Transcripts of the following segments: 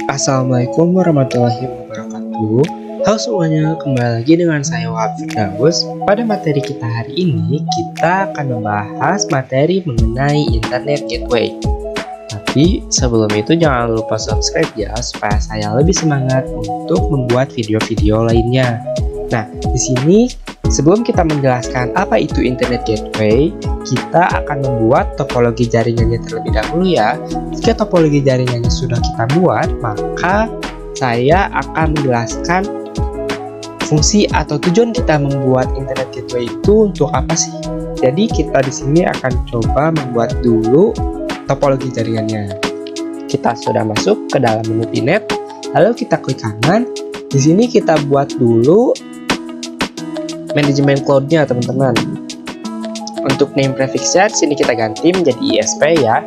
Assalamualaikum warahmatullahi wabarakatuh. Halo semuanya, kembali lagi dengan saya Wahab Firdaus. Pada materi kita hari ini, kita akan membahas materi mengenai Internet Gateway. Tapi sebelum itu jangan lupa subscribe ya, supaya saya lebih semangat untuk membuat video-video lainnya. Nah, di sini sebelum kita menjelaskan apa itu Internet Gateway, kita akan membuat topologi jaringannya terlebih dahulu ya. Jika topologi jaringannya sudah kita buat, maka saya akan menjelaskan fungsi atau tujuan kita membuat Internet Gateway itu untuk apa sih. Jadi kita di sini akan coba membuat dulu topologi jaringannya. Kita sudah masuk ke dalam menu Pinet, lalu kita klik kanan. Di sini kita buat dulu manajemen cloud-nya, teman-teman. Untuk name prefix-nya di sini kita ganti menjadi ISP ya.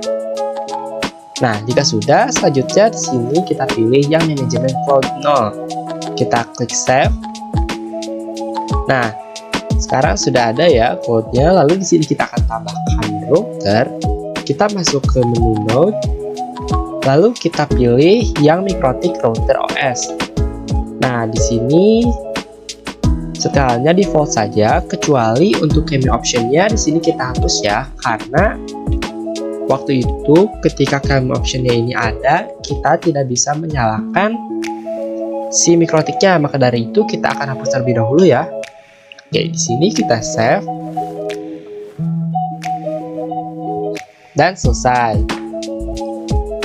Nah, jika sudah, selanjutnya di sini kita pilih yang manajemen cloud 0. Kita klik save. Nah, sekarang sudah ada ya cloud-nya. Lalu di sini kita akan tambahkan router. Kita masuk ke menu node. Lalu kita pilih yang MikroTik Router OS. Nah, di sini setelahnya default saja, kecuali untuk key option-nya di sini kita hapus ya, karena waktu itu ketika key option-nya ini ada, kita tidak bisa menyalakan si MikroTik-nya, maka dari itu kita akan hapus terlebih dahulu ya. Oke, di sini kita save dan selesai.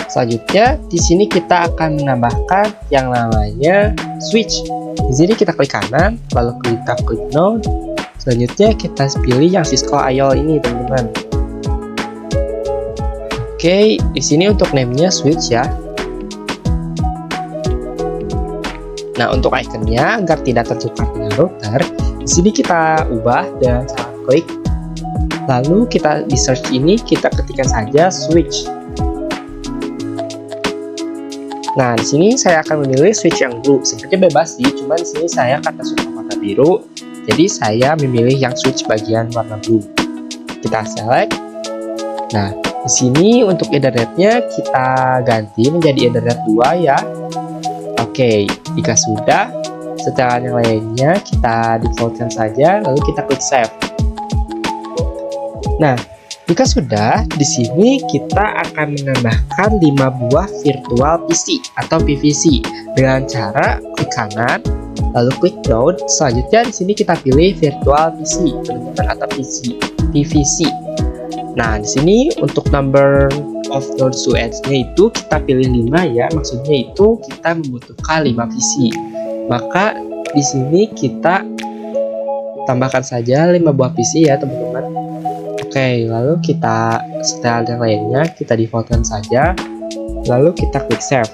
Selanjutnya di sini kita akan menambahkan yang namanya switch. Di sini kita klik kanan, lalu kita klik node. Selanjutnya kita pilih yang Cisco IOL ini, teman-teman. Oke, di sini untuk name-nya switch ya. Nah, untuk ikonnya agar tidak tertukar dengan router, di sini kita ubah dengan cara klik. Lalu kita di search ini kita ketikkan saja switch. Nah, di sini saya akan memilih switch yang blue. Sebenarnya bebas sih, cuman di sini saya karena suka warna biru, jadi saya memilih yang switch bagian warna blue. Kita select. Nah, di sini untuk ethernetnya kita ganti menjadi ethernet 2 ya. Oke, jika sudah, setelah yang lainnya kita defaultkan saja, lalu kita klik save. Nah, jika sudah, di sini kita akan menambahkan 5 buah virtual PC atau PVC dengan cara klik kanan, lalu klik node. Selanjutnya di sini kita pilih virtual PC, teman-teman, atau PVC. Nah, di sini untuk number of nodes to edge-nya itu kita pilih 5 ya. Maksudnya itu kita membutuhkan 5 PC. Maka di sini kita tambahkan saja 5 buah PC ya, teman-teman. Oke, lalu kita setel yang lainnya, kita defaultkan saja, lalu kita klik save.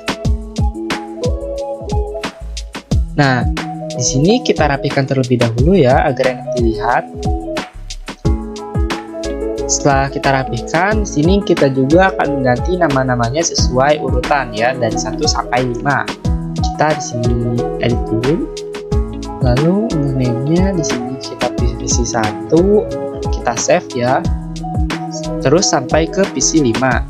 Nah, di sini kita rapikan terlebih dahulu ya, agar enak dilihat. Setelah kita rapikan, di sini kita juga akan mengganti nama-namanya sesuai urutan ya, dari 1 sampai 5. Kita di sini edit dulu. Lalu untuk name-nya di sini kita pilih PC 1. Kita save ya, terus sampai ke PC 5.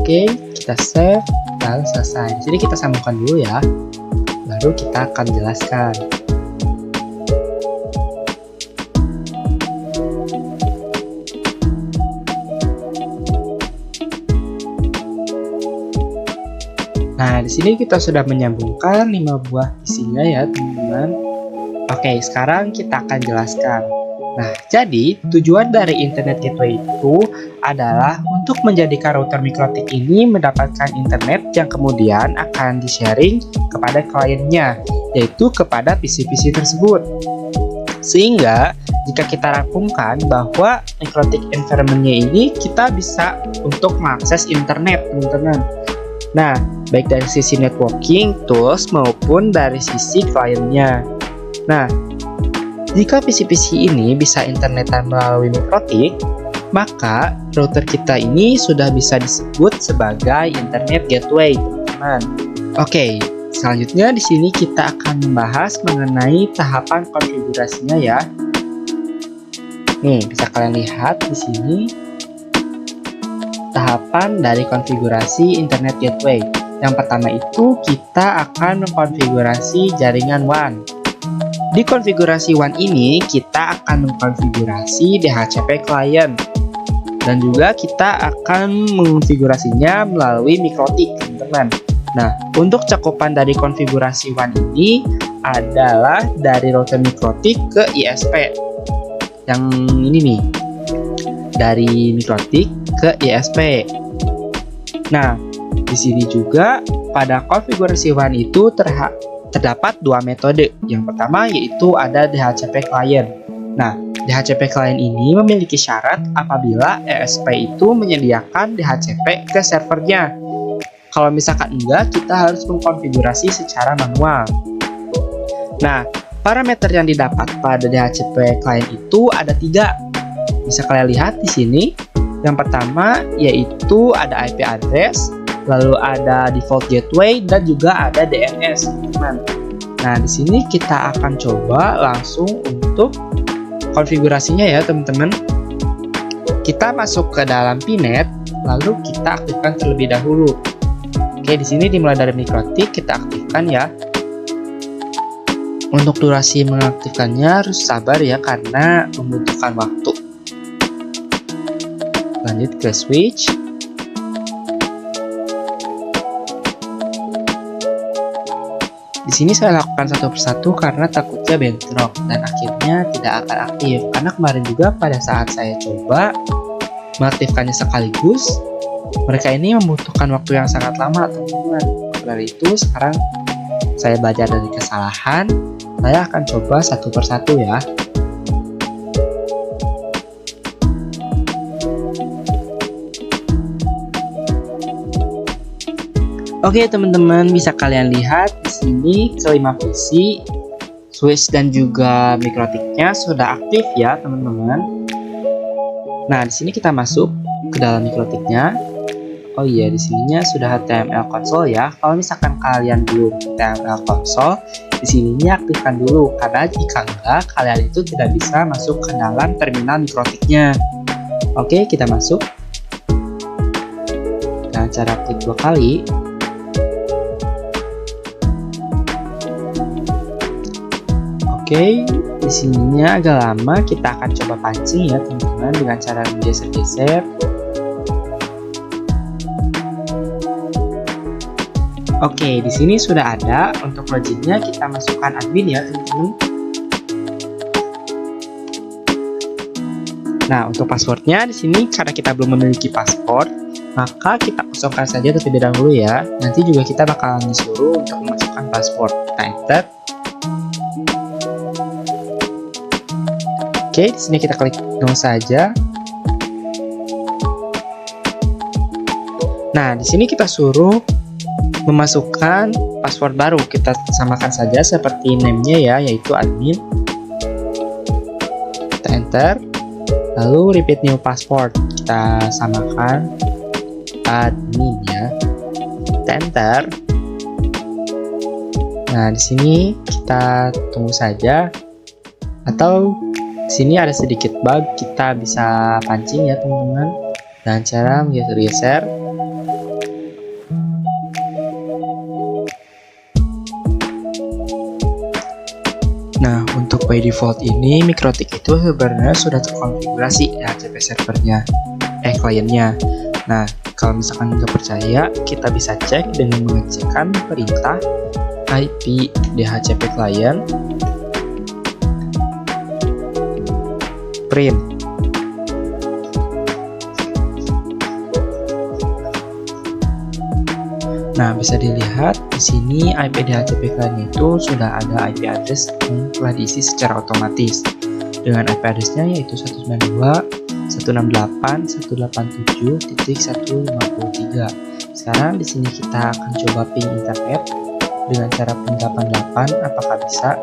Oke, kita save dan selesai. Jadi kita sambungkan dulu ya, baru kita akan jelaskan. Nah, di sini kita sudah menyambungkan 5 buah PC-nya ya, teman-teman. Oke, sekarang kita akan jelaskan. Nah, jadi tujuan dari Internet Gateway itu adalah untuk menjadikan router MikroTik ini mendapatkan internet yang kemudian akan di-sharing kepada kliennya, yaitu kepada PC-PC tersebut. Sehingga jika kita rangkumkan bahwa MikroTik environment-nya ini kita bisa untuk mengakses internet, teman-teman. Nah, baik dari sisi networking tools maupun dari sisi kliennya. Nah, jika PC-PC ini bisa internetan melalui mikrotik, maka router kita ini sudah bisa disebut sebagai internet gateway, teman-teman. Oke, selanjutnya di sini kita akan membahas mengenai tahapan konfigurasinya ya. Nih, bisa kalian lihat di sini tahapan dari konfigurasi internet gateway. Yang pertama itu kita akan mengkonfigurasi jaringan WAN. Di konfigurasi WAN ini kita akan mengkonfigurasi DHCP client dan juga kita akan mengonfigurasinya melalui mikrotik, teman-teman. Nah, untuk cakupan dari konfigurasi WAN ini adalah dari router mikrotik ke ISP. Yang ini nih, dari mikrotik ke ISP. Nah, di sini juga pada konfigurasi WAN itu terdapat dua metode. Yang pertama yaitu ada DHCP client. Nah, DHCP client ini memiliki syarat apabila ISP itu menyediakan DHCP ke servernya. Kalau misalkan enggak, kita harus mengkonfigurasi secara manual. Nah, parameter yang didapat pada DHCP client itu ada 3. Bisa kalian lihat di sini. Yang pertama yaitu ada IP address, lalu ada default gateway dan juga ada DNS, teman-teman. Nah, di sini kita akan coba langsung untuk konfigurasinya ya, teman-teman. Kita masuk ke dalam PNet, lalu kita aktifkan terlebih dahulu. Oke, di sini dimulai dari mikrotik, kita aktifkan ya. Untuk durasi mengaktifkannya harus sabar ya, karena membutuhkan waktu. Lanjut ke switch. Di sini saya lakukan satu persatu karena takutnya bentrok dan akhirnya tidak akan aktif. Karena kemarin juga pada saat saya coba mengaktifkannya sekaligus, mereka ini membutuhkan waktu yang sangat lama, teman-teman. Dari itu sekarang saya belajar dari kesalahan, saya akan coba satu persatu ya. Oke, teman-teman, bisa kalian lihat di sini kelima PC, switch dan juga mikrotiknya sudah aktif ya, teman-teman. Nah, di sini kita masuk ke dalam mikrotiknya. Oh iya, di sininya sudah HTML console ya. Kalau misalkan kalian belum HTML console, di sininya aktifkan dulu, karena jika enggak, kalian itu tidak bisa masuk ke dalam terminal mikrotiknya. Oke, kita masuk. Dengan cara klik 2 kali. Oke, di sininya agak lama, kita akan coba pancing ya, teman-teman, dengan cara menggeser-geser. Oke, di sini sudah ada. Untuk loginnya kita masukkan admin ya, teman-teman. Nah, untuk passwordnya di sini karena kita belum memiliki password, maka kita kosongkan saja terlebih dahulu ya. Nanti juga kita bakalan disuruh untuk memasukkan password. Kita enter. Oke, di sini kita klik no saja. Nah, di sini kita suruh memasukkan password baru. Kita samakan saja seperti name-nya ya, yaitu admin. Kita enter. Lalu repeat new password. Kita samakan admin ya. Kita enter. Nah, di sini kita tunggu saja. Atau di sini ada sedikit bug, kita bisa pancing ya, teman-teman. Dengan cara menggeser-geser. Nah, untuk by default ini mikrotik itu sebenarnya sudah terkonfigurasi DHCP servernya, kliennya. Nah, kalau misalkan nggak percaya, kita bisa cek dengan mengecekkan perintah IP DHCP client print. Nah, bisa dilihat di sini IP DHCP client itu sudah ada IP address yang telah diisi secara otomatis. Dengan IP address-nya yaitu 192.168.187.153. sekarang di sini kita akan coba ping internet dengan cara ping 88, apakah bisa?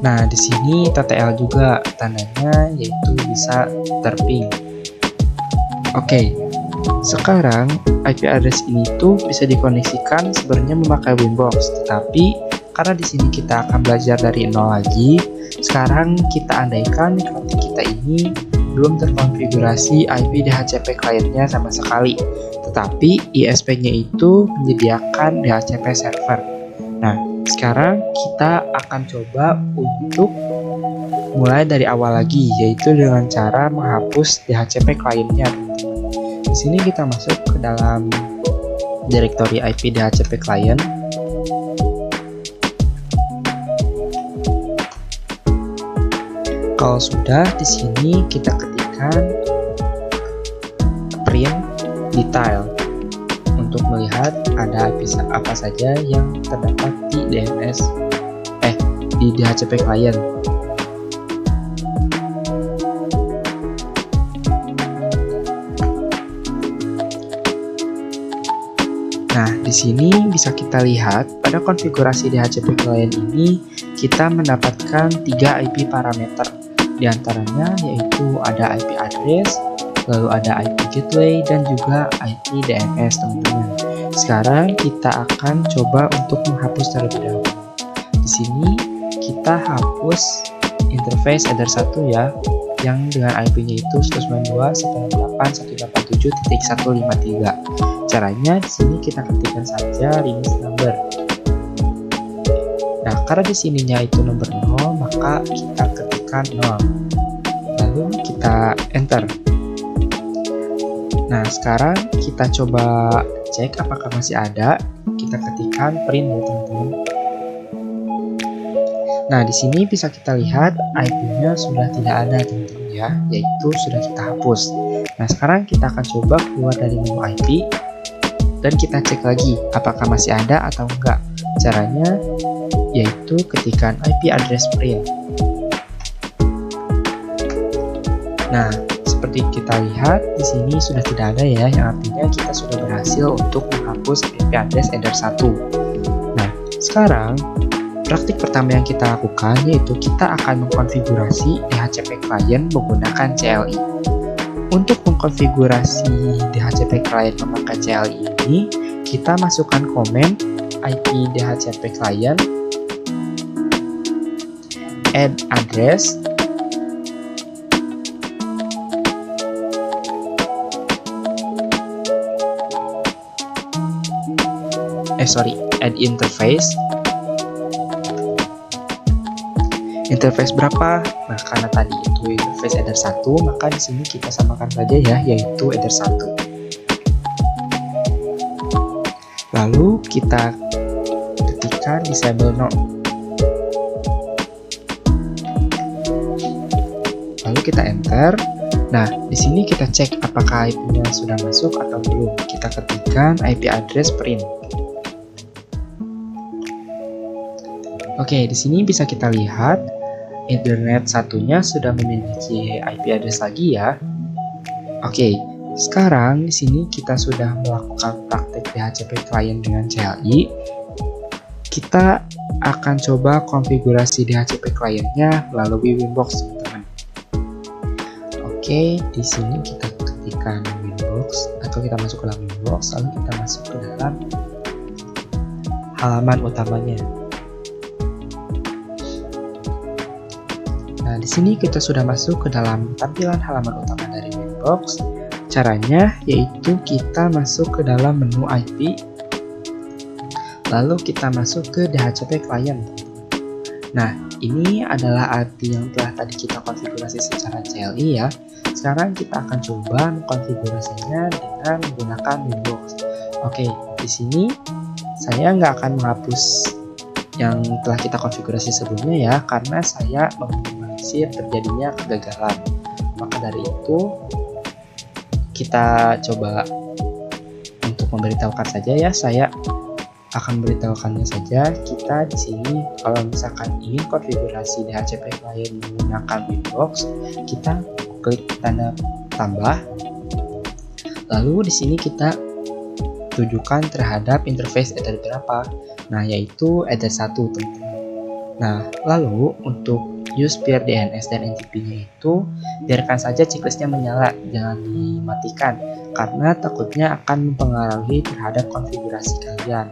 Nah, di sini TTL juga tandanya, yaitu bisa terping. Oke, sekarang IP address ini tuh bisa dikoneksikan sebenarnya memakai Winbox, tetapi karena di sini kita akan belajar dari nol lagi, sekarang kita andaikan router kita ini belum terkonfigurasi IP DHCP kliennya sama sekali, tetapi ISP-nya itu menyediakan DHCP server. Nah, sekarang kita akan coba untuk mulai dari awal lagi, yaitu dengan cara menghapus DHCP kliennya. Di sini kita masuk ke dalam directory IP DHCP client. Kalau sudah, di sini kita ketikkan print detail untuk melihat ada IP apa saja yang terdapat di di DHCP client. Nah, di sini bisa kita lihat pada konfigurasi DHCP client ini kita mendapatkan 3 IP parameter. Di antaranya yaitu ada IP address, lalu ada IP gateway, dan juga IP DNS, teman-teman. Sekarang kita akan coba untuk menghapus terlebih dahulu. Di sini kita hapus interface header 1 ya, yang dengan IP-nya itu 192.168.187.153. Caranya di sini kita ketikkan saja release number. Nah, karena di sininya itu nomor 0, maka kita ketikkan 0. Lalu kita enter. Nah, sekarang kita coba cek apakah masih ada. Kita ketikkan print ya, teman-teman. Nah, di sini bisa kita lihat IP-nya sudah tidak ada, teman-teman ya, yaitu sudah kita hapus. Nah, sekarang kita akan coba keluar dari menu IP dan kita cek lagi apakah masih ada atau enggak. Caranya yaitu ketikkan IP address print. Nah, seperti kita lihat di sini sudah tidak ada ya, yang artinya kita sudah berhasil untuk menghapus IP address header 1. Nah, sekarang praktik pertama yang kita lakukan yaitu kita akan mengkonfigurasi DHCP client menggunakan CLI. Untuk mengkonfigurasi DHCP client memakai CLI ini, kita masukkan komen IP DHCP client add address add interface. Interface berapa? Nah, karena tadi itu interface header 1, maka di sini kita samakan saja ya, yaitu header 1. Lalu kita ketikkan disable no. Lalu kita enter. Nah, di sini kita cek apakah IP-nya sudah masuk atau belum. Kita ketikkan IP address print. Oke, di sini bisa kita lihat internet satunya sudah memiliki IP address lagi ya. Oke, sekarang di sini kita sudah melakukan praktek DHCP client dengan CLI. Kita akan coba konfigurasi DHCP clientnya melalui Winbox, teman-teman. Oke, di sini kita ketikkan Winbox atau kita masuk ke dalam Winbox, lalu kita masuk ke dalam halaman utamanya. Nah, di sini kita sudah masuk ke dalam tampilan halaman utama dari Winbox. Caranya yaitu kita masuk ke dalam menu IP, lalu kita masuk ke DHCP client. Nah, ini adalah IP yang telah tadi kita konfigurasi secara CLI ya. Sekarang kita akan coba mengkonfigurasinya dengan menggunakan Winbox. Oke, di sini saya nggak akan menghapus yang telah kita konfigurasi sebelumnya ya, karena saya meminimalisir terjadinya kegagalan. Maka dari itu kita coba untuk memberitahukan saja ya, saya akan beritahukannya saja. Kita di sini kalau misalkan ingin konfigurasi DHCP client menggunakan Winbox, kita klik tanda tambah. Lalu di sini kita tujukan terhadap interface header berapa. Nah, yaitu header 1, teman-teman. Nah, lalu untuk use peer DNS dan NTP-nya itu biarkan saja checklistnya menyala, jangan dimatikan karena takutnya akan mempengaruhi terhadap konfigurasi kalian.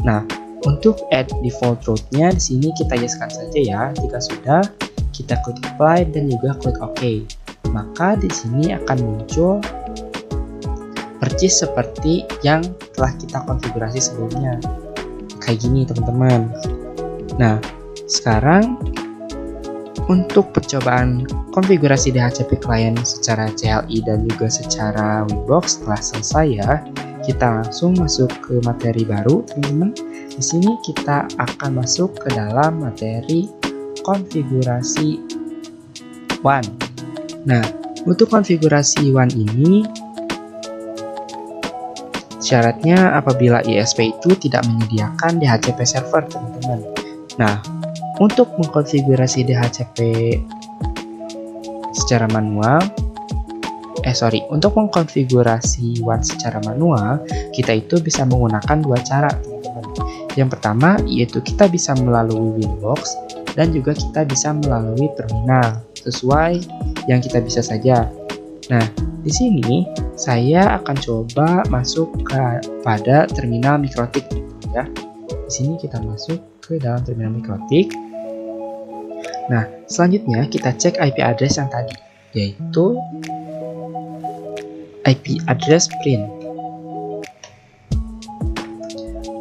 Nah, untuk add default route-nya di sini kita yeskan saja ya. Jika sudah, kita klik apply dan juga klik OK. Maka di sini akan muncul percis seperti yang telah kita konfigurasi sebelumnya. Kayak gini, teman-teman. Nah, sekarang untuk percobaan konfigurasi DHCP client secara CLI dan juga secara Winbox telah selesai ya. Kita langsung masuk ke materi baru, teman-teman. Di sini kita akan masuk ke dalam materi konfigurasi WAN. Nah, untuk konfigurasi WAN ini syaratnya apabila ISP itu tidak menyediakan DHCP server, teman-teman. Nah, untuk mengkonfigurasi DHCP secara manual, untuk mengkonfigurasi WAN secara manual, kita itu bisa menggunakan dua cara, teman-teman. Yang pertama yaitu kita bisa melalui Winbox dan juga kita bisa melalui terminal, sesuai yang kita bisa saja. Nah, di sini saya akan coba masuk pada terminal MikroTik ya. Di sini kita masuk ke dalam terminal MikroTik. Nah, selanjutnya kita cek IP address yang tadi, yaitu IP address print.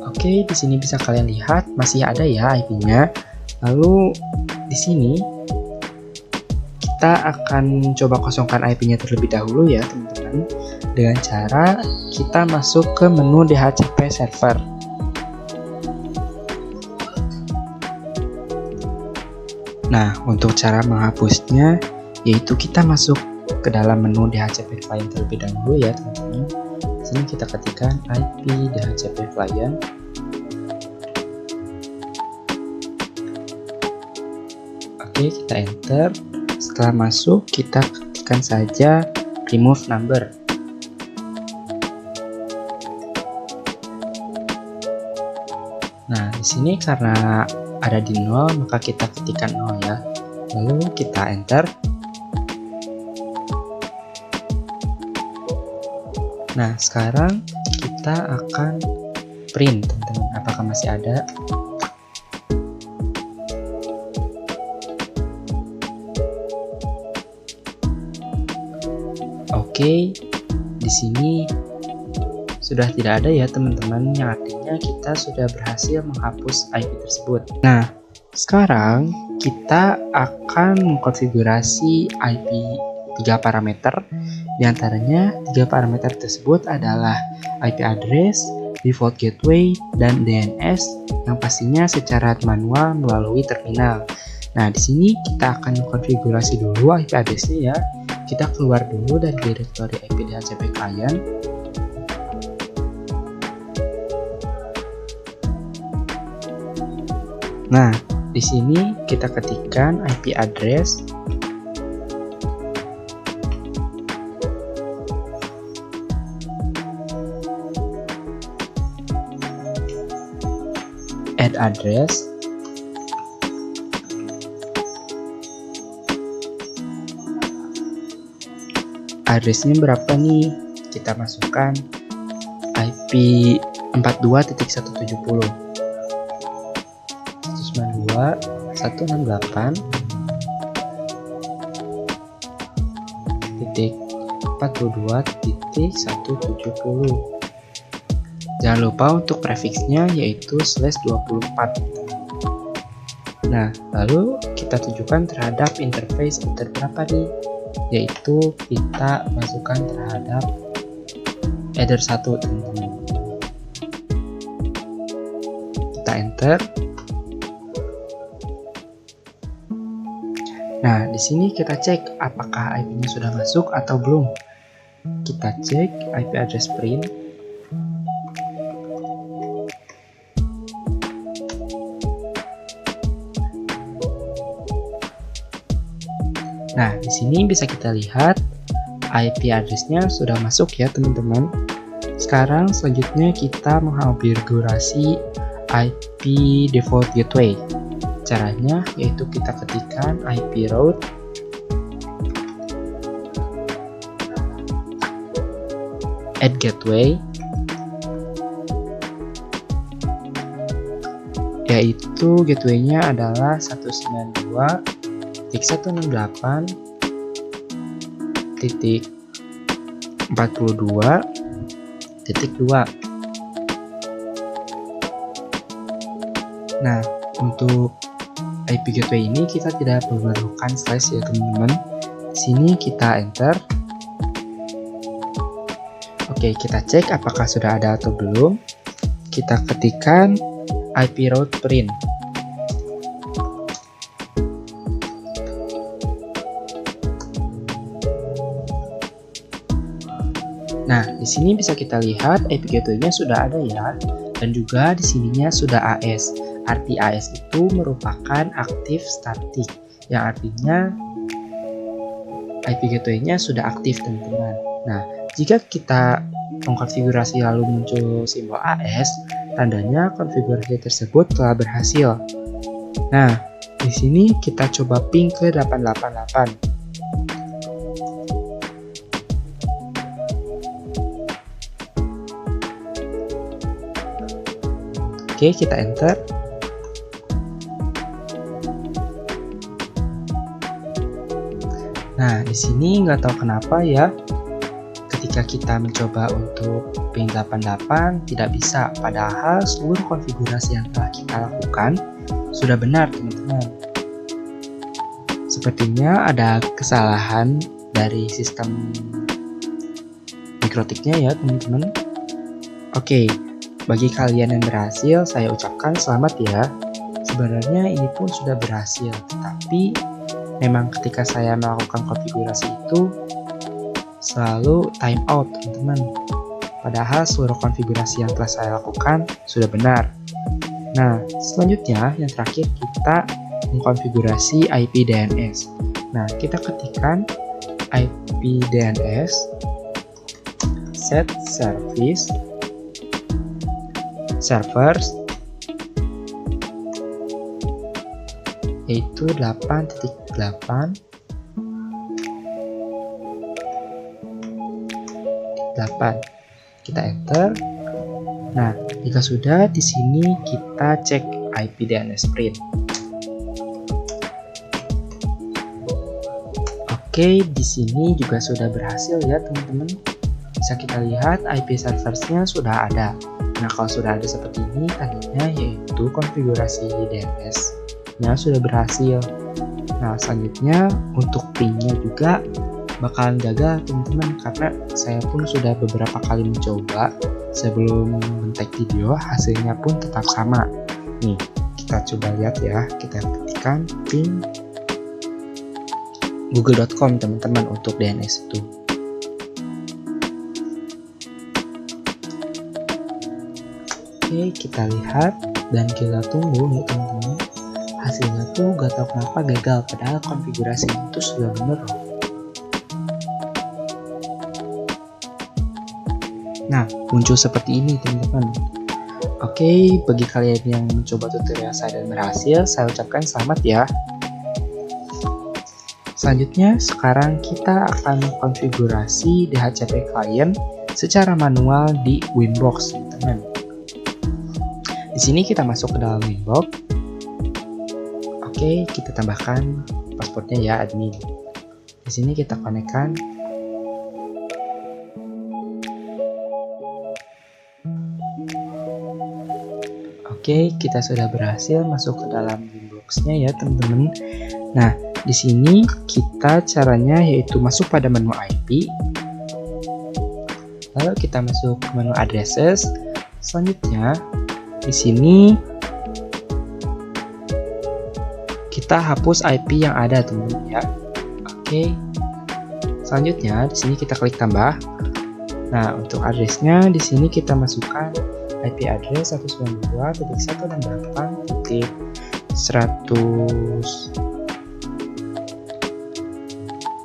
Oke, di sini bisa kalian lihat masih ada ya IP-nya. Lalu di sini kita akan coba kosongkan IP-nya terlebih dahulu ya, teman-teman, dengan cara kita masuk ke menu DHCP server. Nah, untuk cara menghapusnya yaitu kita masuk ke dalam menu DHCP client terlebih dahulu ya, teman-teman. Di sini kita ketikkan IP DHCP client. Oke, kita enter. Setelah masuk, kita ketikkan saja remove number. Nah, di sini karena ada di 0, maka kita ketikkan 0 ya. Lalu kita enter. Nah, sekarang kita akan print, teman-teman. Apakah masih ada? Oke, di sini sudah tidak ada ya, teman-teman, yang artinya kita sudah berhasil menghapus IP tersebut. Nah, sekarang kita akan mengkonfigurasi IP 3 parameter. Di antaranya 3 parameter tersebut adalah IP address, default gateway, dan DNS yang pastinya secara manual melalui terminal. Nah, di sini kita akan konfigurasi dulu IP address-nya ya. Kita keluar dulu dari direktori IP DHCP client. Nah, di sini kita ketikkan IP address add address addressnya berapa nih? Kita masukkan IP 42.170 192.168.42.170. Jangan lupa untuk prefixnya yaitu /24. Nah, lalu kita tujukan terhadap interface header berapa nih? Yaitu kita masukkan terhadap header 1, teman-teman. Kita enter. Nah, di sini kita cek apakah IP-nya sudah masuk atau belum. Kita cek IP address print. Nah, di sini bisa kita lihat IP address-nya sudah masuk ya teman-teman. Sekarang selanjutnya kita mengkonfigurasi IP default gateway. Caranya yaitu kita ketikkan IP route add gateway, yaitu gateway-nya adalah 192.168.42.2. Nah, untuk IP gateway ini kita tidak memerlukan slash ya teman-teman. Sini kita enter. Oke, kita cek apakah sudah ada atau belum. Kita ketikkan IP route print. Nah, di sini bisa kita lihat IP gateway-nya sudah ada ya, dan juga di sininya sudah AS. Arti AS itu merupakan aktif static, yang artinya IP gateway-nya sudah aktif teman-teman. Nah, jika kita mengkonfigurasi lalu muncul simbol AS, tandanya konfigurasi tersebut telah berhasil. Nah, di sini kita coba ping ke 888. Oke, kita enter. Nah, di sini nggak tahu kenapa ya, ketika kita mencoba untuk ping 88 tidak bisa, padahal seluruh konfigurasi yang telah kita lakukan sudah benar teman-teman. Sepertinya ada kesalahan dari sistem mikrotiknya ya teman-teman. Oke, bagi kalian yang berhasil, saya ucapkan selamat ya. Sebenarnya ini pun sudah berhasil, tetapi memang ketika saya melakukan konfigurasi itu selalu time out teman-teman. Padahal seluruh konfigurasi yang telah saya lakukan sudah benar. Nah, selanjutnya yang terakhir kita mengkonfigurasi IP DNS. Nah, kita ketikkan IP DNS set service servers yaitu 8.8. Kita enter. Nah, jika sudah, di sini kita cek IP DNS print. Oke, di sini juga sudah berhasil ya teman-teman. Bisa kita lihat IP serversnya sudah ada. Nah, kalau sudah ada seperti ini, tandanya yaitu konfigurasi DNS-nya sudah berhasil. Nah, selanjutnya untuk ping-nya juga bakalan gagal teman-teman, karena saya pun sudah beberapa kali mencoba sebelum men-tag video, hasilnya pun tetap sama. Nih, kita coba lihat ya, kita ketikkan ping google.com teman-teman untuk DNS itu. Oke, kita lihat dan kita tunggu nih teman-teman. Hasilnya tuh gak tahu kenapa gagal, padahal konfigurasi itu sudah benar loh. Nah, muncul seperti ini teman-teman. Oke, bagi kalian yang mencoba tutorial saya dan berhasil, saya ucapkan selamat ya. Selanjutnya, sekarang kita akan mengkonfigurasi DHCP client secara manual di Winbox teman-teman. Di sini kita masuk ke dalam Winbox. Oke, kita tambahkan passwordnya ya admin. Di sini kita konekkan. Oke, kita sudah berhasil masuk ke dalam Winbox-nya ya teman-teman. Nah, di sini kita caranya yaitu masuk pada menu IP. Lalu kita masuk ke menu addresses. Selanjutnya di sini kita hapus IP yang ada teman-teman ya. Oke. Selanjutnya di sini kita klik tambah. Nah, untuk addressnya di sini kita masukkan IP address 192.168.100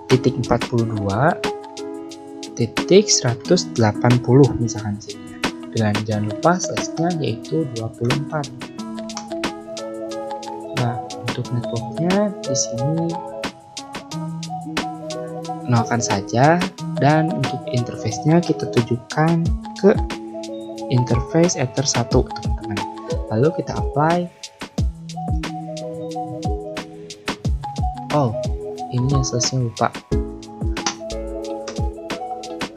titik 42 titik 180 misalkan di sini ya. Dengan jangan lupa size-nya yaitu 24. Nah, untuk networknya di sini nolkan saja, dan untuk interface-nya kita tujukan ke interface Ether 1 teman-teman. Lalu kita apply. Oh, ini yang size-nya lupa.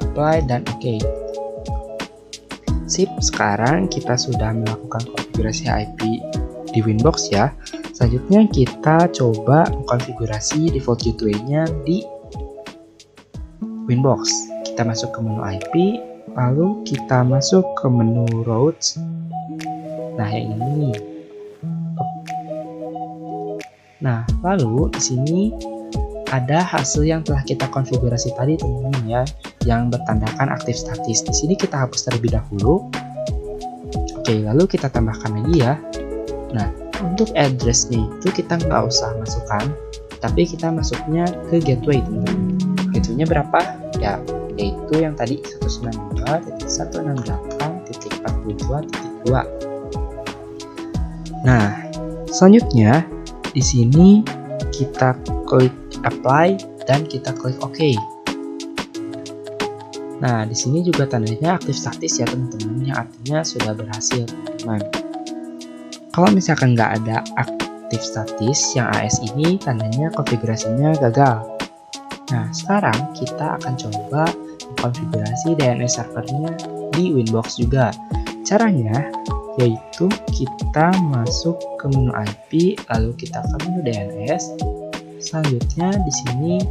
Apply dan oke. Sip, sekarang kita sudah melakukan konfigurasi IP di Winbox ya. Selanjutnya kita coba konfigurasi default gateway-nya di Winbox. Kita masuk ke menu IP, lalu kita masuk ke menu routes. Nah, yang ini. Nah, lalu di sini ada hasil yang telah kita konfigurasi tadi teman-teman ya, yang bertandakan aktif statis. Di sini kita hapus terlebih dahulu. Oke, lalu kita tambahkan lagi ya. Nah, untuk address-nya itu kita nggak usah masukkan, tapi kita masuknya ke gateway teman-teman. Gateway-nya berapa? Ya, yaitu yang tadi 192.168.42.2. Nah, selanjutnya di sini kita klik apply dan kita klik OK. Nah, di sini juga tandanya aktif statis ya teman-teman, yang artinya sudah berhasil teman-teman. Kalau misalkan nggak ada aktif statis yang AS ini, tandanya konfigurasinya gagal. Nah, sekarang kita akan coba konfigurasi DNS servernya di Winbox juga. Caranya yaitu kita masuk ke menu IP, lalu kita ke menu DNS. Selanjutnya di sini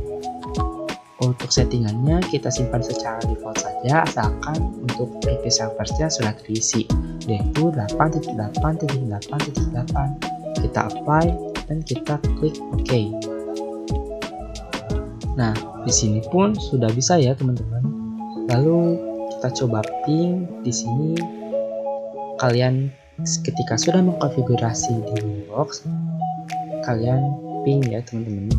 untuk settingannya kita simpan secara default saja, asalkan untuk IP servernya sudah terisi, yaitu 8.8.8.8. Kita apply dan kita klik OK. Nah, di sini pun sudah bisa ya teman-teman. Lalu kita coba ping. Di sini kalian ketika sudah mengkonfigurasi di Winbox, kalian ping ya teman-teman.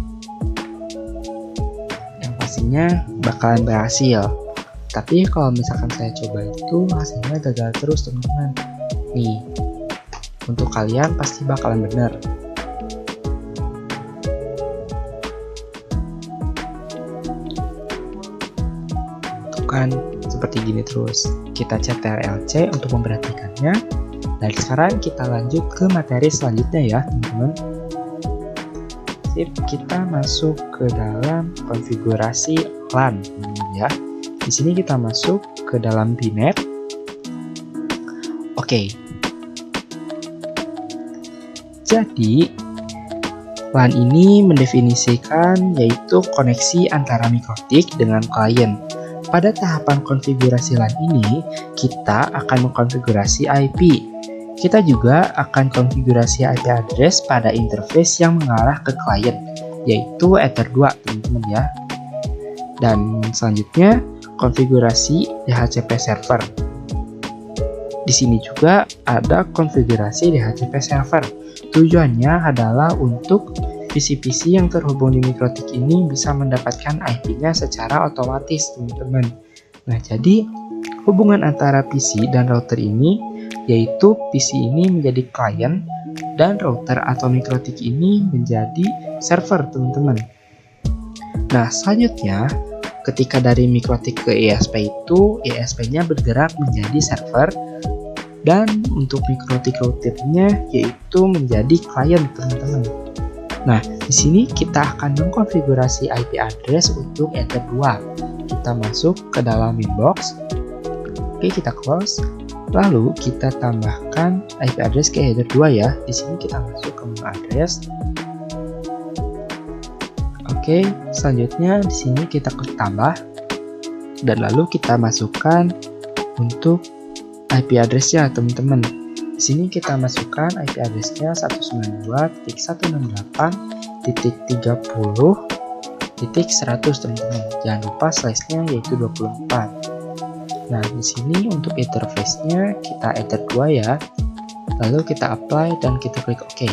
Yang pastinya bakalan berhasil. Tapi kalau misalkan saya coba itu hasilnya gagal terus teman-teman. Nih, untuk kalian pasti bakalan benar. Kan seperti gini terus. Kita CTRL-C untuk memperhatikannya. Dan sekarang kita lanjut ke materi selanjutnya ya teman-teman. Sip, kita masuk ke dalam konfigurasi LAN ya. Di sini kita masuk ke dalam VNet. Oke. Jadi LAN ini mendefinisikan yaitu koneksi antara mikrotik dengan klien. Pada tahapan konfigurasi LAN ini, kita akan mengkonfigurasi IP. Kita juga akan konfigurasi IP address pada interface yang mengarah ke klien, yaitu Ether 2, teman-teman ya. Dan selanjutnya, konfigurasi DHCP server. Di sini juga ada konfigurasi DHCP server. Tujuannya adalah untuk PC-PC yang terhubung di mikrotik ini bisa mendapatkan IP-nya secara otomatis, teman-teman. Nah, jadi hubungan antara PC dan router ini, yaitu PC ini menjadi klien dan router atau mikrotik ini menjadi server, teman-teman. Nah, selanjutnya, ketika dari mikrotik ke ESP itu, ESP-nya bergerak menjadi server, dan untuk mikrotik routernya yaitu menjadi klien, teman-teman. Nah, di sini kita akan mengkonfigurasi IP address untuk Ether 2. Kita masuk ke dalam Winbox. Oke, kita close. Lalu kita tambahkan IP address ke Ether 2 ya. Di sini kita masuk ke menu address. Oke, selanjutnya di sini kita klik tambah. Dan lalu kita masukkan untuk IP address-nya, teman-teman. Di sini kita masukkan IP address-nya 192.168.30.100, teman-teman. Jangan lupa size-nya yaitu 24. Nah, di sini untuk interface-nya kita Ether 2 ya. Lalu kita apply dan kita klik OK.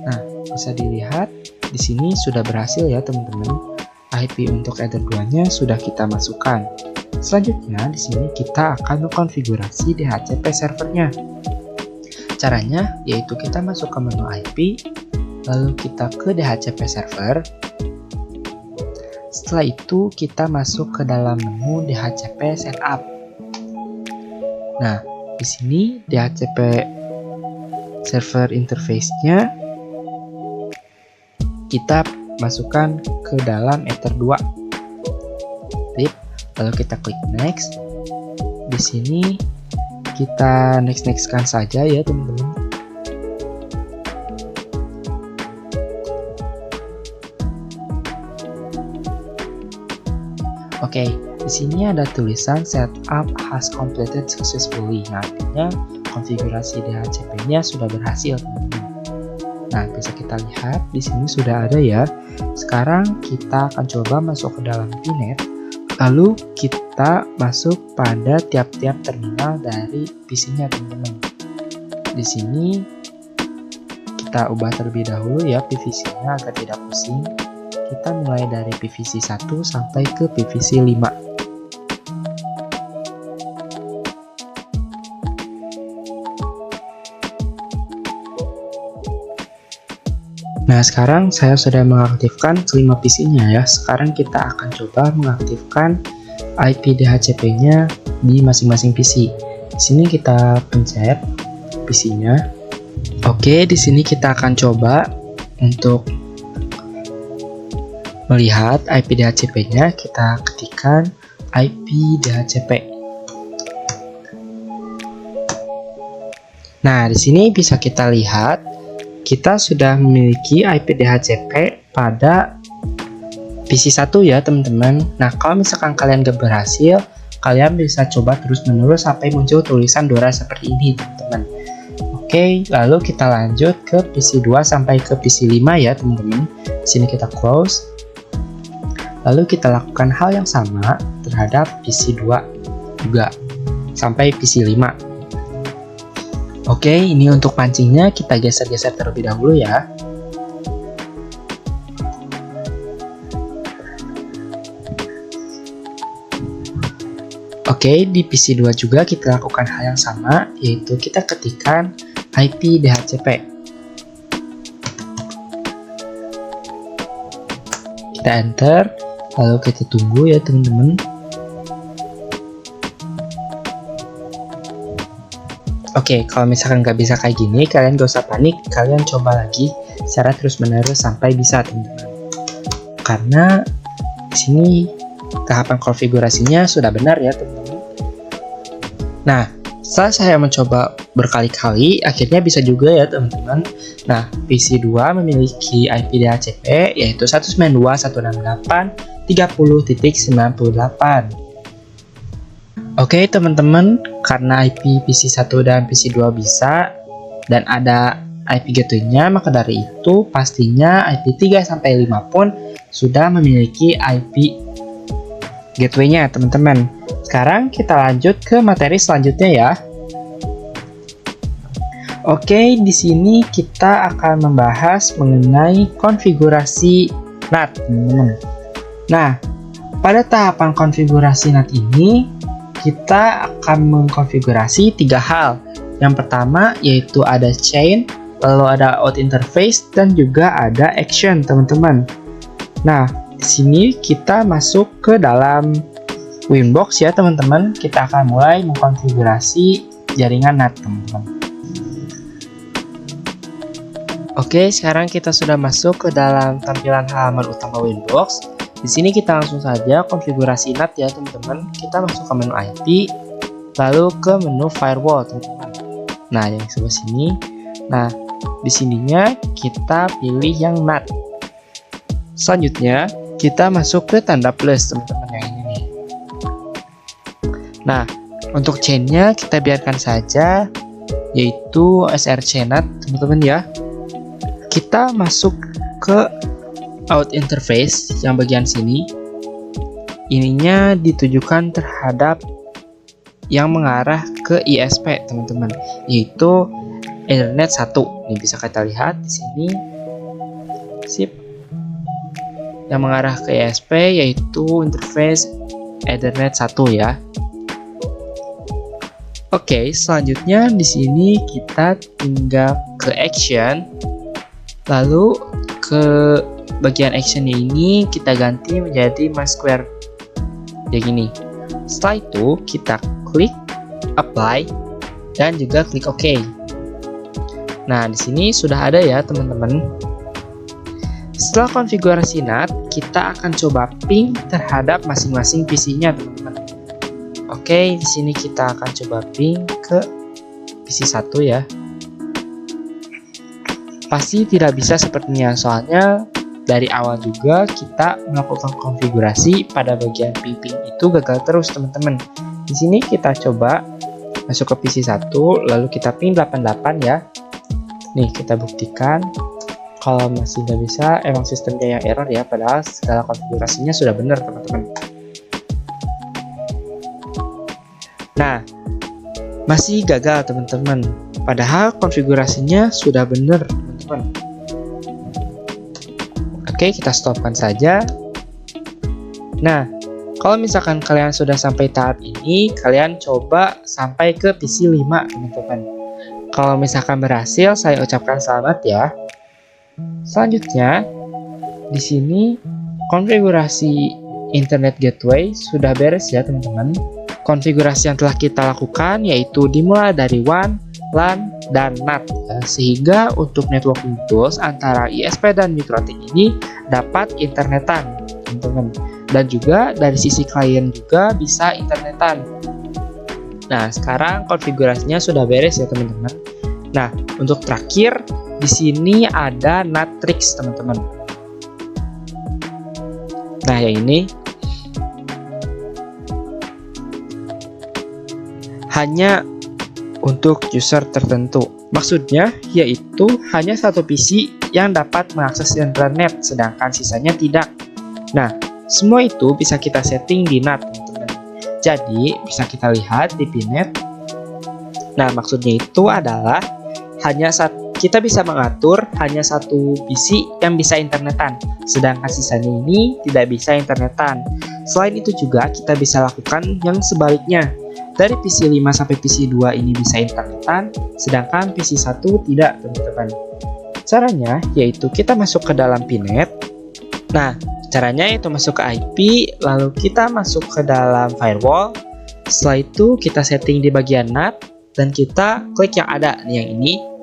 Nah, di bisa dilihat di sini sudah berhasil ya teman-teman. IP untuk Ether 2-nya sudah kita masukkan. Selanjutnya di sini kita akan mengkonfigurasi DHCP servernya. Caranya yaitu kita masuk ke menu IP, lalu kita ke DHCP server. Setelah itu kita masuk ke dalam menu DHCP setup. Nah, di sini DHCP server interface-nya kita masukkan ke dalam Ether 2. Lalu kita klik next. Di sini kita next-kan saja ya teman-teman. Oke, di sini ada tulisan setup has completed successfully. Nah, artinya konfigurasi DHCP-nya sudah berhasil, teman-teman. Nah, bisa kita lihat di sini sudah ada ya. Sekarang kita akan coba masuk ke dalam VNet. Lalu kita masuk pada tiap-tiap terminal dari PC-nya, teman-teman. Di sini kita ubah terlebih dahulu ya PVC-nya agar tidak pusing. Kita mulai dari PVC 1 sampai ke PVC 5. Nah, sekarang saya sudah mengaktifkan kelima PC-nya ya. Sekarang kita akan coba mengaktifkan IP DHCP-nya di masing-masing PC. Di sini kita pencet PC-nya. Oke, di sini kita akan coba untuk melihat IP DHCP-nya. Kita ketikkan IP DHCP. Nah, di sini bisa kita lihat kita sudah memiliki IP DHCP pada PC 1 ya teman-teman. Nah, kalau misalkan kalian gak berhasil, kalian bisa coba terus-menerus sampai muncul tulisan Dora seperti ini teman-teman. Oke, lalu kita lanjut ke PC 2 sampai ke PC 5 ya teman-teman. Di sini kita close. Lalu kita lakukan hal yang sama terhadap PC 2 juga sampai PC 5. Oke, ini untuk pancingnya kita geser-geser terlebih dahulu ya. Oke, di PC 2 juga kita lakukan hal yang sama, yaitu kita ketikkan IP DHCP. Kita enter, lalu kita tunggu ya teman-teman. Oke, kalau misalkan nggak bisa kayak gini, kalian gak usah panik, kalian coba lagi secara terus-menerus sampai bisa teman-teman. Karena di sini tahapan konfigurasinya sudah benar ya teman-teman. Nah, setelah saya mencoba berkali-kali, akhirnya bisa juga ya teman-teman. Nah, PC 2 memiliki IP DHCP yaitu 192.168.30.98. Oke teman-teman, karena IP PC 1 dan PC 2 bisa dan ada IP gateway-nya, maka dari itu pastinya IP 3 sampai 5 pun sudah memiliki IP gateway-nya teman-teman. Sekarang kita lanjut ke materi selanjutnya ya. Oke, di sini kita akan membahas mengenai konfigurasi NAT teman-teman. Nah, pada tahapan konfigurasi NAT ini kita akan mengkonfigurasi 3 hal. Yang pertama yaitu ada chain, lalu ada out interface, dan juga ada action, teman-teman. Nah, di sini kita masuk ke dalam Winbox ya, teman-teman. Kita akan mulai mengkonfigurasi jaringan NAT, teman-teman. Oke, sekarang kita sudah masuk ke dalam tampilan halaman utama Winbox. Di sini kita langsung saja konfigurasi NAT ya teman-teman. Kita masuk ke menu IP, lalu ke menu firewall teman-teman. Nah, yang sebelah sini. Nah, di sininya kita pilih yang NAT. Selanjutnya kita masuk ke tanda plus teman-teman yang ini nih. Nah, untuk chainnya kita biarkan saja, yaitu SRC NAT teman-teman ya. Kita masuk ke out interface yang bagian sini. Ininya ditujukan terhadap yang mengarah ke ISP teman-teman, yaitu Ethernet 1. Ini bisa kita lihat di sini. sip. Yang mengarah ke ISP yaitu interface Ethernet 1 ya. Oke, selanjutnya di sini kita tinggal ke action. Lalu ke bagian action ini kita ganti menjadi my square. Kayak gini. Setelah itu kita klik apply dan juga klik OK. Nah, di sini sudah ada ya teman-teman. Setelah konfigurasi NAT, kita akan coba ping terhadap masing-masing PC-nya, teman-teman. Oke, di sini kita akan coba ping ke PC 1 ya. Pasti tidak bisa sepertinya, soalnya dari awal juga kita melakukan konfigurasi pada bagian ping itu gagal terus, teman-teman. Di sini kita coba masuk ke PC 1, lalu kita ping 88 ya. Nih, kita buktikan. Kalau masih nggak bisa, emang sistemnya yang error ya, padahal segala konfigurasinya sudah benar, teman-teman. Nah, masih gagal, teman-teman. Padahal konfigurasinya sudah benar, teman-teman. Oke, kita stopkan saja. Nah, kalau misalkan kalian sudah sampai tahap ini, kalian coba sampai ke PC 5, teman-teman. Kalau misalkan berhasil, saya ucapkan selamat ya. Selanjutnya, di sini konfigurasi internet gateway sudah beres ya teman-teman. Konfigurasi yang telah kita lakukan yaitu dimulai dari WAN, LAN, dan NAT ya, sehingga untuk networking tools antara ISP dan MikroTik ini dapat internetan teman-teman. Dan juga dari sisi klien juga bisa internetan. Nah, sekarang konfigurasinya sudah beres ya teman-teman. Nah, untuk terakhir di sini ada Natrix, teman-teman. Nah, yang ini hanya untuk user tertentu. Maksudnya yaitu hanya satu PC yang dapat mengakses internet, sedangkan sisanya tidak. Nah, semua itu bisa kita setting di NAT, teman-teman. Jadi, bisa kita lihat di PINet. Nah, maksudnya itu adalah kita bisa mengatur hanya satu PC yang bisa internetan, sedangkan sisanya ini tidak bisa internetan. Selain itu juga kita bisa lakukan yang sebaliknya. Dari PC 5 sampai PC 2 ini bisa internetan, sedangkan PC 1 tidak, teman-teman. Caranya yaitu kita masuk ke dalam PINet. Nah, caranya yaitu masuk ke IP, lalu kita masuk ke dalam firewall. Setelah itu kita setting di bagian NAT dan kita klik yang ada nih, yang ini.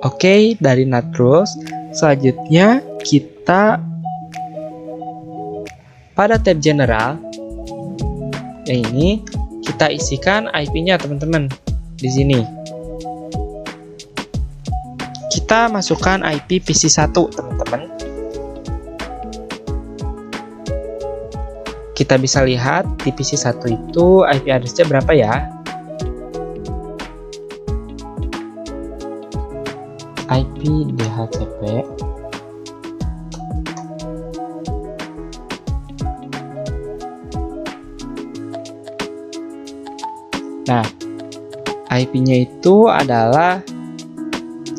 Oke, dari NAT terus. Selanjutnya kita pada tab general. Yang ini kita isikan IP-nya, teman-teman. Di sini. Kita masukkan IP PC 1, teman-teman. Kita bisa lihat di PC 1 itu IP address-nya berapa ya? IP DHCP Nah, IP-nya itu adalah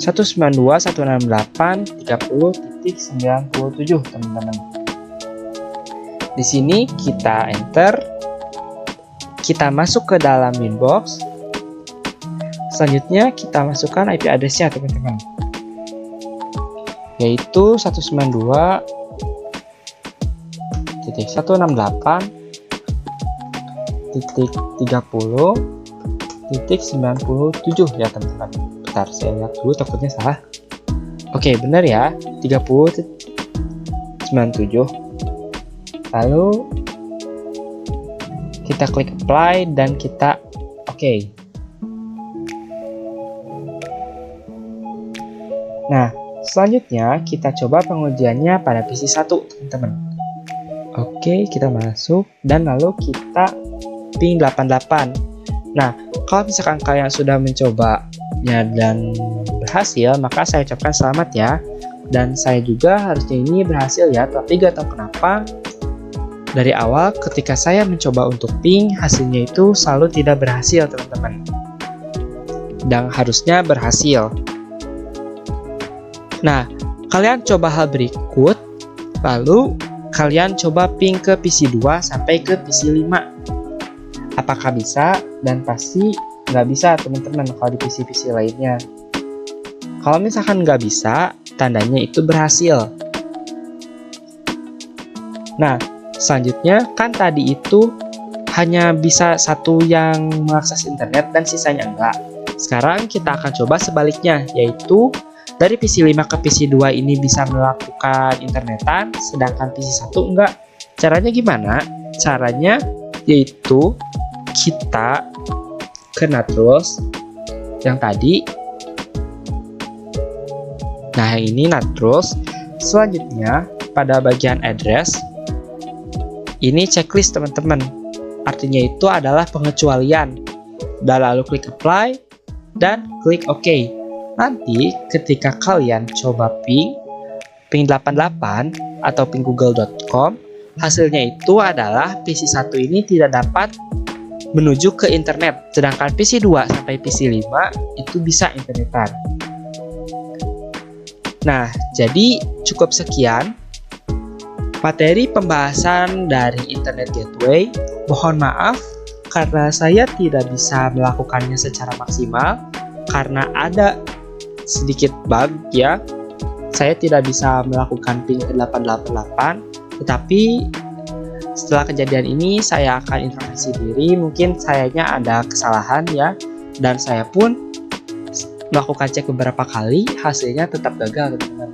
192.168.30.97, teman-teman. Di sini kita enter, kita masuk ke dalam inbox. Selanjutnya kita masukkan IP address-nya, teman-teman, yaitu 192.168.30.97 ya teman-teman. Bentar, saya lihat dulu, takutnya salah. Oke, benar ya, 30.97. Lalu kita klik apply dan kita oke. Nah, selanjutnya kita coba pengujiannya pada PC 1, teman-teman. Oke, kita masuk dan lalu kita ping 88. Nah, kalau misalkan kalian sudah mencobanya dan berhasil, maka saya ucapkan selamat ya. Dan saya juga harusnya ini berhasil ya, tapi gak tahu kenapa dari awal ketika saya mencoba untuk ping, hasilnya itu selalu tidak berhasil, teman-teman. Dan harusnya berhasil. Nah, kalian coba hal berikut, lalu kalian coba ping ke PC 2 sampai ke PC 5. Apakah bisa? Dan pasti nggak bisa teman-teman kalau di PC-PC lainnya. Kalau misalkan nggak bisa, tandanya itu berhasil. Nah, selanjutnya kan tadi itu hanya bisa satu yang mengakses internet dan sisanya enggak. Sekarang kita akan coba sebaliknya, yaitu dari PC 5 ke PC 2 ini bisa melakukan internetan, sedangkan PC 1 enggak. Caranya gimana? Caranya yaitu kita ke NATRUS yang tadi. Nah, ini NATRUS. Selanjutnya, pada bagian address, ini checklist teman-teman. Artinya itu adalah pengecualian. Dan lalu klik apply dan klik OK. Nanti ketika kalian coba ping 88 atau ping google.com, hasilnya itu adalah PC 1 ini tidak dapat menuju ke internet, sedangkan PC 2 sampai PC 5 itu bisa internetan. Nah, jadi cukup sekian materi pembahasan dari Internet Gateway. Mohon maaf karena saya tidak bisa melakukannya secara maksimal karena ada sedikit bug ya. Saya tidak bisa melakukan ping 888, tetapi setelah kejadian ini saya akan introspeksi diri, mungkin sayanya ada kesalahan ya, dan saya pun melakukan cek beberapa kali, hasilnya tetap gagal teman-teman.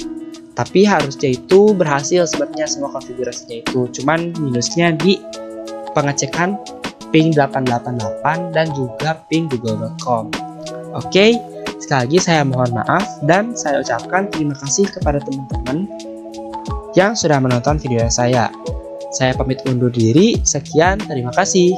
Tapi harusnya itu berhasil sebenarnya semua konfigurasinya itu, cuman minusnya di pengecekan ping 888 dan juga ping google.com. Oke, sekali lagi saya mohon maaf dan saya ucapkan terima kasih kepada teman-teman yang sudah menonton video saya. Saya pamit undur diri, sekian, terima kasih.